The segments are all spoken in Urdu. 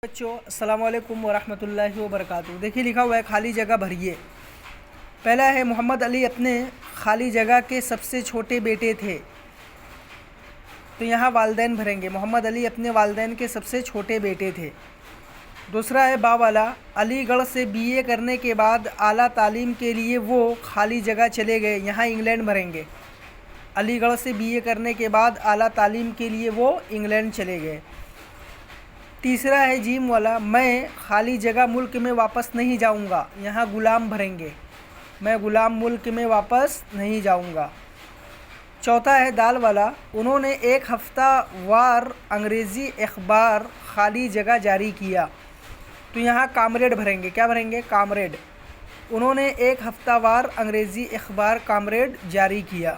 بچوں السلام علیکم ورحمۃ اللہ وبرکاتہ۔ دیکھیے لکھا ہوا ہے خالی جگہ بھریے۔ پہلا ہے محمد علی اپنے خالی جگہ کے سب سے چھوٹے بیٹے تھے، تو یہاں والدین بھریں گے۔ محمد علی اپنے والدین کے سب سے چھوٹے بیٹے تھے۔ دوسرا ہے با والا، علی گڑھ سے BA کرنے کے بعد اعلیٰ تعلیم کے لیے وہ خالی جگہ چلے گئے، یہاں انگلینڈ بھریں گے۔ علی گڑھ سے BA کرنے کے بعد اعلیٰ تعلیم کے لیے وہ انگلینڈ چلے گئے۔ تیسرا ہے جیم والا، میں خالی جگہ ملک میں واپس نہیں جاؤں گا، یہاں غلام بھریں گے، میں غلام ملک میں واپس نہیں جاؤں گا۔ چوتھا ہے دال والا، انہوں نے ایک ہفتہ وار انگریزی اخبار خالی جگہ جاری کیا، تو یہاں کامریڈ بھریں گے۔ کیا بھریں گے؟ کامریڈ۔ انہوں نے ایک ہفتہ وار انگریزی اخبار کامریڈ جاری کیا۔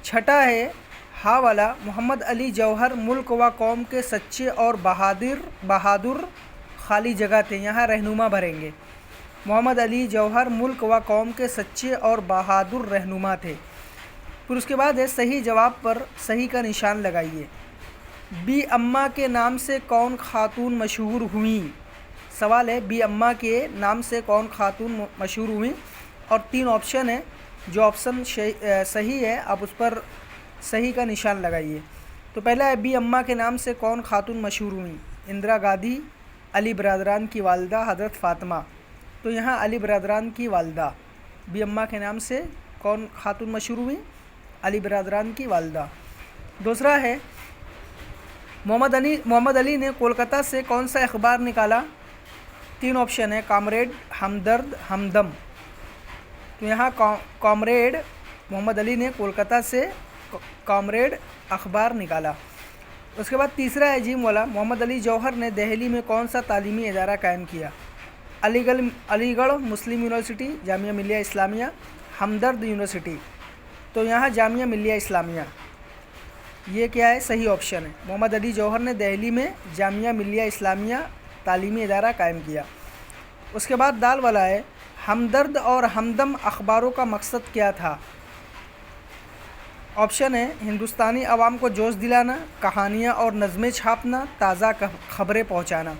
چھٹا ہے ہا والا، محمد علی جوہر ملک و قوم کے سچے اور بہادر خالی جگہ تھے، یہاں رہنما بھریں گے۔ محمد علی جوہر ملک و قوم کے سچے اور بہادر رہنما تھے۔ پھر اس کے بعد ہے صحیح جواب پر صحیح کا نشان لگائیے۔ بی اماں کے نام سے کون خاتون مشہور ہوئیں؟ سوال ہے بی اماں کے نام سے کون خاتون مشہور ہوئیں، اور 3 آپشن ہیں، جو آپشن صحیح ہے آپ اس پر صحیح کا نشان لگائیے۔ تو پہلا ہے بی اماں کے نام سے کون خاتون مشہور ہوئیں؟ اندرا گاندھی، علی برادران کی والدہ حضرت فاطمہ، تو یہاں علی برادران کی والدہ۔ بی اماں کے نام سے کون خاتون مشہور ہوئیں؟ علی برادران کی والدہ۔ دوسرا ہے محمد علی نے کولکتہ سے کون سا اخبار نکالا؟ 3 آپشن ہے، کامریڈ، ہمدرد، ہمدم، تو یہاں کامریڈ، محمد علی نے کولکتہ سے کامریڈ اخبار نکالا۔ اس کے بعد تیسرا ہے جیم والا، محمد علی جوہر نے دہلی میں کون سا تعلیمی ادارہ قائم کیا؟ علی گڑھ مسلم یونیورسٹی، جامعہ ملیہ اسلامیہ، ہمدرد یونیورسٹی، تو یہاں جامعہ ملیہ اسلامیہ۔ یہ کیا ہے؟ صحیح آپشن ہے۔ محمد علی جوہر نے دہلی میں جامعہ ملیہ اسلامیہ تعلیمی ادارہ قائم کیا۔ اس کے بعد دال والا ہے، ہمدرد اور ہمدم اخباروں کا مقصد کیا تھا؟ آپشن ہے ہندوستانی عوام کو جوش دلانا، کہانیاں اور نظمیں چھاپنا، تازہ خبریں پہنچانا،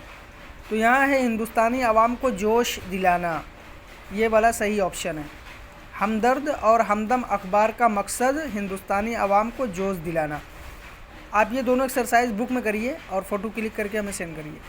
تو یہاں ہے ہندوستانی عوام کو جوش دلانا، یہ والا صحیح آپشن ہے۔ ہمدرد اور ہمدم اخبار کا مقصد ہندوستانی عوام کو جوش دلانا۔ آپ یہ دونوں ایکسرسائز بک میں کریے اور فوٹو کلک کر کے ہمیں سینڈ کریے۔